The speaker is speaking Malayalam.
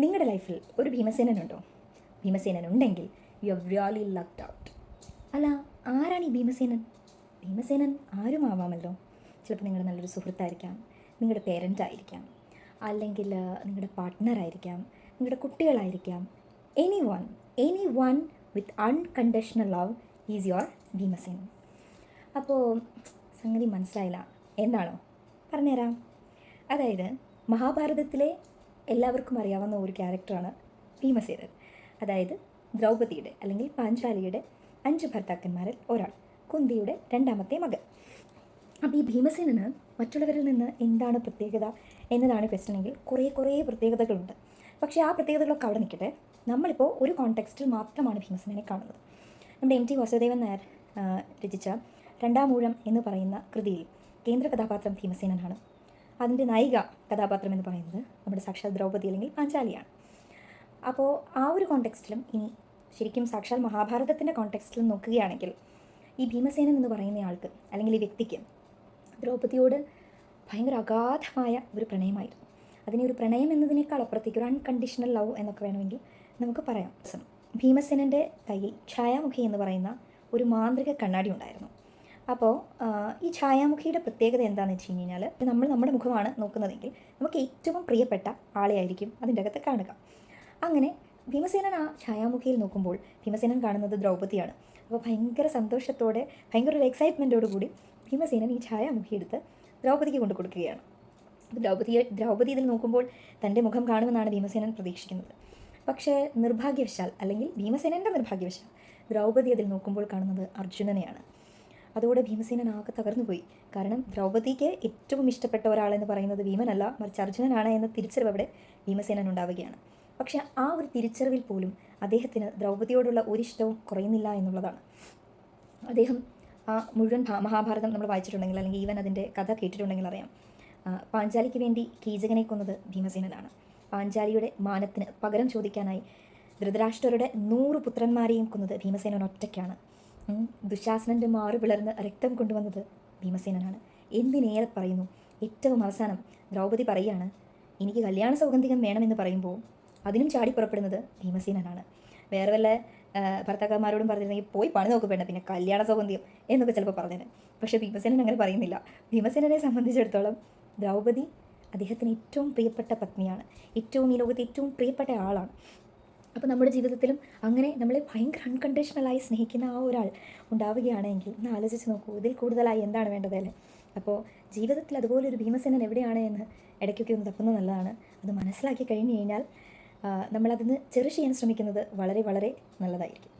നിങ്ങളുടെ ലൈഫിൽ ഒരു ഭീമസേനനുണ്ടോ? ഭീമസേനനുണ്ടെങ്കിൽ യു ഹവ് റിയലി ലക്ക്ഡ് ഔട്ട്. അല്ല, ആരാണ് ഈ ഭീമസേനൻ? ഭീമസേനൻ ആരും ആവാമല്ലോ. ചിലപ്പോൾ നിങ്ങളുടെ നല്ലൊരു സുഹൃത്തായിരിക്കാം, നിങ്ങളുടെ പേരൻ്റ് ആയിരിക്കാം, അല്ലെങ്കിൽ നിങ്ങളുടെ പാർട്ട്ണറായിരിക്കാം, നിങ്ങളുടെ കുട്ടികളായിരിക്കാം. Any one with unconditional love is your Bheemasenan. അപ്പോൾ സംഗതി മനസ്സിലായില്ല എന്താണോ? പറഞ്ഞുതരാം. അതായത് മഹാഭാരതത്തിലെ എല്ലാവർക്കും അറിയാവുന്ന ഒരു ക്യാരക്ടറാണ് ഭീമസേനൻ. അതായത് ദ്രൗപദിയുടെ അല്ലെങ്കിൽ പാഞ്ചാലിയുടെ 5 ഭർത്താക്കന്മാരിൽ ഒരാൾ, കുന്തിയുടെ 2ാമത്തെ മകൻ. അപ്പോൾ ഈ ഭീമസേനന് മറ്റുള്ളവരിൽ നിന്ന് എന്താണ് പ്രത്യേകത എന്നതാണ് ക്വസ്റ്റനെങ്കിൽ കുറേ പ്രത്യേകതകളുണ്ട്. പക്ഷേ ആ പ്രത്യേകതകളൊക്കെ അവിടെ നിൽക്കട്ടെ. നമ്മളിപ്പോൾ ഒരു കോണ്ടെക്സ്റ്റിൽ മാത്രമാണ് ഭീമസേനനെ കാണുന്നത്. നമ്മുടെ MT വാസുദേവൻ നായർ രചിച്ച 2ാം ഊഴം എന്ന് പറയുന്ന കൃതിയിൽ കേന്ദ്ര കഥാപാത്രം ഭീമസേനനാണ്. അതിൻ്റെ നായിക കഥാപാത്രം എന്ന് പറയുന്നത് നമ്മുടെ സാക്ഷാൽ ദ്രൗപദി അല്ലെങ്കിൽ പാഞ്ചാലിയാണ്. അപ്പോൾ ആ ഒരു കോണ്ടെക്സ്റ്റിലും ഇനി ശരിക്കും സാക്ഷാൽ മഹാഭാരതത്തിൻ്റെ കോണ്ടെക്സ്റ്റിലും നോക്കുകയാണെങ്കിൽ ഈ ഭീമസേനൻ എന്ന് പറയുന്ന ആൾക്ക് അല്ലെങ്കിൽ ഈ വ്യക്തിക്ക് ദ്രൗപദിയോട് ഭയങ്കര അഗാധമായ ഒരു പ്രണയമായിരുന്നു. അതിനെ ഒരു പ്രണയം എന്നതിനേക്കാൾ അപ്പുറത്തേക്ക് ഒരു അൺകണ്ടീഷണൽ ലവ് എന്നൊക്കെ വേണമെങ്കിൽ നമുക്ക് പറയാം. ഭീമസേനൻ്റെ കയ്യിൽ ഛായാമുഖി എന്ന് പറയുന്ന ഒരു മാന്ത്രിക കണ്ണാടി ഉണ്ടായിരുന്നു. അപ്പോൾ ഈ ഛായാമുഖിയുടെ പ്രത്യേകത എന്താണെന്ന് വെച്ച് കഴിഞ്ഞാൽ, നമ്മൾ നമ്മുടെ മുഖമാണ് നോക്കുന്നതെങ്കിൽ നമുക്ക് ഏറ്റവും പ്രിയപ്പെട്ട ആളെ ആയിരിക്കും അതിൻ്റെ അകത്ത് കാണുക. അങ്ങനെ ഭീമസേനൻ ആ ഛായാമുഖിയിൽ നോക്കുമ്പോൾ ഭീമസേനൻ കാണുന്നത് ദ്രൗപദിയാണ്. അപ്പോൾ ഭയങ്കര സന്തോഷത്തോടെ, ഭയങ്കര ഒരു എക്സൈറ്റ്മെൻറ്റോടു കൂടി ഭീമസേനൻ ഈ ഛായാമുഖി എടുത്ത് ദ്രൗപദിക്ക് കൊണ്ടു കൊടുക്കുകയാണ്. ദ്രൗപദി ഇതിൽ നോക്കുമ്പോൾ തൻ്റെ മുഖം കാണുമെന്നാണ് ഭീമസേനൻ പ്രതീക്ഷിക്കുന്നത്. പക്ഷേ നിർഭാഗ്യവശാൽ, അല്ലെങ്കിൽ ഭീമസേനൻ്റെ നിർഭാഗ്യവശാൽ, ദ്രൗപദി അതിൽ നോക്കുമ്പോൾ കാണുന്നത് അർജുനനെയാണ്. അതോടെ ഭീമസേനൻ ആകെ തകർന്നു പോയി. കാരണം ദ്രൗപദിക്ക് ഏറ്റവും ഇഷ്ടപ്പെട്ട ഒരാളെന്ന് പറയുന്നത് ഭീമനല്ല, മറിച്ച് അർജുനനാണ് എന്ന തിരിച്ചറിവ് അവിടെ ഭീമസേനൻ ഉണ്ടാവുകയാണ്. പക്ഷേ ആ ഒരു തിരിച്ചറിവിൽ പോലും അദ്ദേഹത്തിന് ദ്രൗപദിയോടുള്ള ഒരിഷ്ടവും കുറയുന്നില്ല എന്നുള്ളതാണ്. അദ്ദേഹം ആ മുഴുവൻ മഹാഭാരതം നമ്മൾ വായിച്ചിട്ടുണ്ടെങ്കിൽ, അല്ലെങ്കിൽ ഈവൻ അതിൻ്റെ കഥ കേട്ടിട്ടുണ്ടെങ്കിൽ അറിയാം, പാഞ്ചാലിക്ക് വേണ്ടി കീചകനെ കൊന്നത് ഭീമസേനനാണ്. പാഞ്ചാലിയുടെ മാനത്തിന് പകരം ചോദിക്കാനായി ധൃതരാഷ്ട്രരുടെ 100 പുത്രന്മാരെയും കൊന്നത് ഭീമസേനൻ ഒറ്റയ്ക്കാണ്. ദുശാസനൻ്റെ മാറു പിളർന്ന് രക്തം കൊണ്ടുവന്നത് ഭീമസേനനാണ്. എന്തിനേറെ പറയുന്നു, ഏറ്റവും അവസാനം ദ്രൗപദി പറയുകയാണ്, എനിക്ക് കല്യാണ സൗഗന്ധികം വേണമെന്ന് പറയുമ്പോൾ അതിനും ചാടി പുറപ്പെടുന്നത് ഭീമസേനനാണ്. വേറെ വല്ല ഭർത്താക്കന്മാരോടും പറഞ്ഞിരുന്നെങ്കിൽ പോയി പണി നോക്കപ്പെടണം, പിന്നെ കല്യാണ സൗഗന്ധികം എന്നൊക്കെ ചിലപ്പോൾ പറഞ്ഞേനെ. പക്ഷേ ഭീമസേനൻ അങ്ങനെ പറയുന്നില്ല. ഭീമസേനനെ സംബന്ധിച്ചിടത്തോളം ദ്രൗപദി അദ്ദേഹത്തിന് ഏറ്റവും പ്രിയപ്പെട്ട പത്നിയാണ്, ഈ ലോകത്തെ ഏറ്റവും പ്രിയപ്പെട്ട ആളാണ്. അപ്പോൾ നമ്മുടെ ജീവിതത്തിലും അങ്ങനെ നമ്മളെ ഭയങ്കര അൺകണ്ടീഷണലായി സ്നേഹിക്കുന്ന ആ ഒരാൾ ഉണ്ടാവുകയാണെങ്കിൽ ഒന്ന് ആലോചിച്ച് നോക്കൂ, ഇതിൽ കൂടുതലായി എന്താണ് വേണ്ടത് അല്ലേ? അപ്പോൾ ജീവിതത്തിൽ അതുപോലൊരു ഭീമസേനൻ എവിടെയാണ് എന്ന് ഇടയ്ക്കൊക്കെ ഒന്ന് തപ്പുന്നത് നല്ലതാണ്. അത് മനസ്സിലാക്കി കഴിഞ്ഞ് കഴിഞ്ഞാൽ നമ്മളതിന് ചെറിയ ചെയ്യാൻ ശ്രമിക്കുന്നത് വളരെ നല്ലതായിരിക്കും.